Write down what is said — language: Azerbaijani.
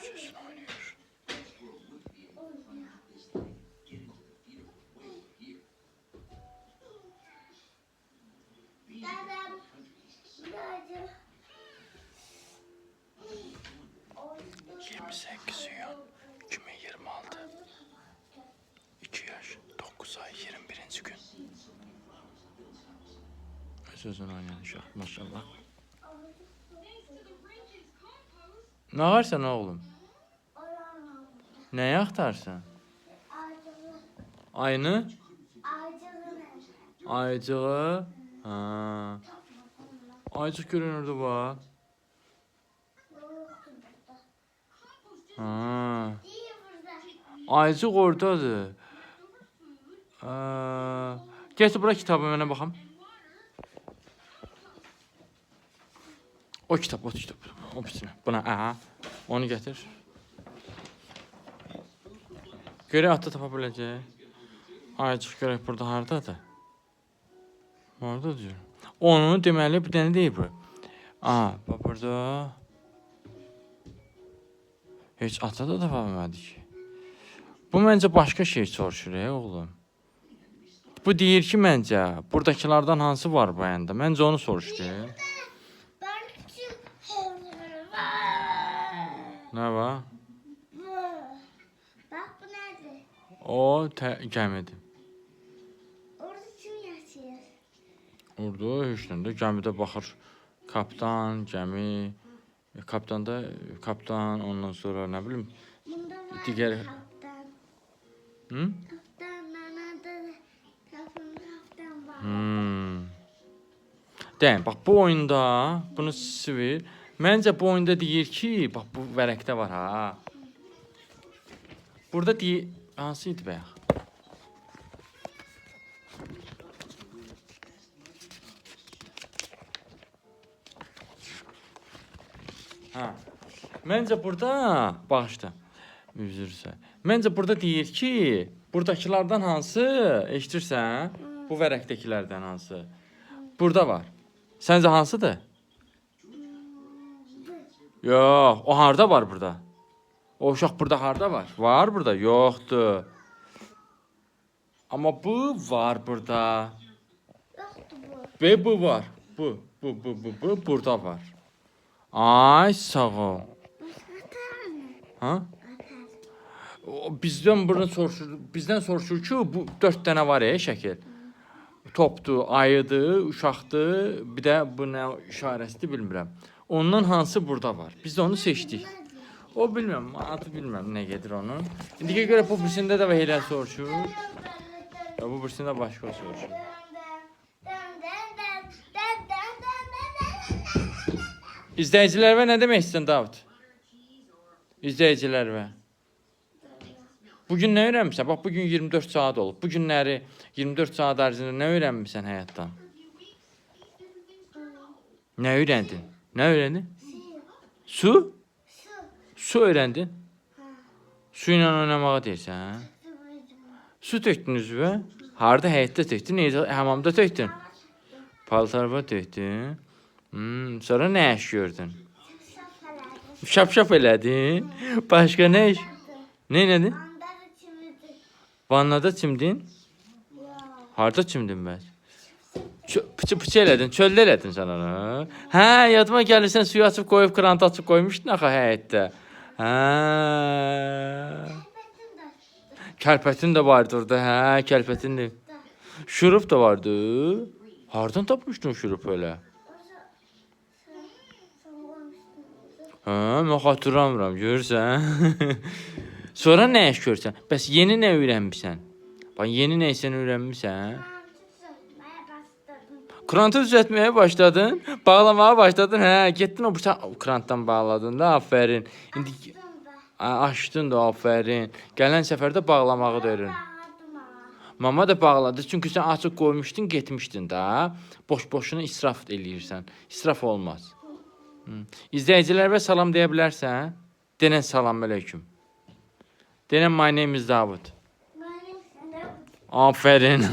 Sözünü oynuyor. Dedem. Dedem. 28 iyun 2026 2 yaş 9 ay 21. gün. Sözünü oynayan uşaq maşallah. Ne varsan oğlum? Neyi axtarsan? Ayını? Aycığı? Ha. Aycıq görünürdü bu. Ha. Aycıq oradadır. Getir bura kitabı mənə baxam. O kitap, o kitap. O birisine. Buna, aha. Onu getir. Görək atı tapa biləcək. Aycıq görək burada hardadır? Orada diyor. Onu deməli bir dənə deyib bu. Aha, bax burada. Heç ata da tapa bilmədik. Bu məncə başqa şey soruşur oğlum. Bu deyir ki məncə buradakilardan hansı var bu yanda? Məncə onu soruşur. Ne var? Bak bu nedir? O gəmidir. Orada kim yaşayır? Orada heç nə də gəmidə baxır. Kapitan, gəmi, kapitan, ondan sonra nə bilim Bunda var digər kaptan. Hı? Kaptan, nanada kaptan var. Deyim, bax bu oyunda bunu sivir. Məncə bu oyunda deyir ki, bax bu vərəqdə var ha. Burada deyir, hansı idi bayaq? Ha. Məncə burada bağışla. Üzrsə. Məncə burada deyir ki, buradakilardan hansı eşidirsən? Bu vərəqdəkilərdən hansı? Burada var. Səncə hansıdır? Yox, o harda var burada? O uşaq burada harda var? Var burada? Yoxdur. Amma bu var burada. Yoktu bu. Ve bu var. Bu burada var. Ay sağ ol. Atar mı? Ha? Atar. Bizdən soruşur ki, bu 4 dənə var şəkil. Topdur, ayıdır, uşaqdır, bir də bu nə işarəsidir bilmirəm. Ondan hansı burada var? Biz də onu seçdik. O bilmirəm, adı bilmirəm nə gedir onun. İndiyə görə bu birisində də elə soruşur. Ya bu birisində başqa soruşur. İzləyicilərə nə demək istəyirsən Davud? İzləyicilərə. Bugün nə öyrənmisən? Bax bugün 24 saat olub. Bu günləri 24 saat ərzində nə öyrənmisən həyatdan? Nə öyrəndin? Nə öyrəndin? Su? Su öyrəndin? Su ilə oynamağa deyirsən? Su tökdün üzvə? Harda həyətdə tökdün? Hamamda tökdün? Paltarva tökdün? Sonra nə iş gördün? Şap-şap elədin? Başqa nə iş? Nə elədin? Vannada çimdin? Harda çimdin bəs? Pıçı elədin, çöldə elədin sən onu. Hə, yadıma gəlirsən suyu açıb qoyub, krantı açıb qoymuşdun axı həyətdə. Hə. Kəlpətin də vardı orada, hə, kəlpətin də. Şurup da vardı. Hardan tapmışdın şurup elə? Hə, mən xatırlamıram, görürsən. Sonra nə iş görsən? Bəs yeni nə öyrənmişsən? Bax, yeni nəysən öyrənmişsən? Krantı düzəltməyə başladın, bağlamağa başladın, hə, getdin o krantdan bağladın da, aferin. İndi açdın da, aferin. Gələn səfərdə bağlamağı da öyrən. Mama da bağladı, çünki sən açıq qoymuşdun, getmişdin da. Boş-boşuna israf eləyirsən. İsraf olmaz. İzləyicilərə salam deyə bilərsən? Denən salam aleyküm. Denən my name is Davud. Aferin.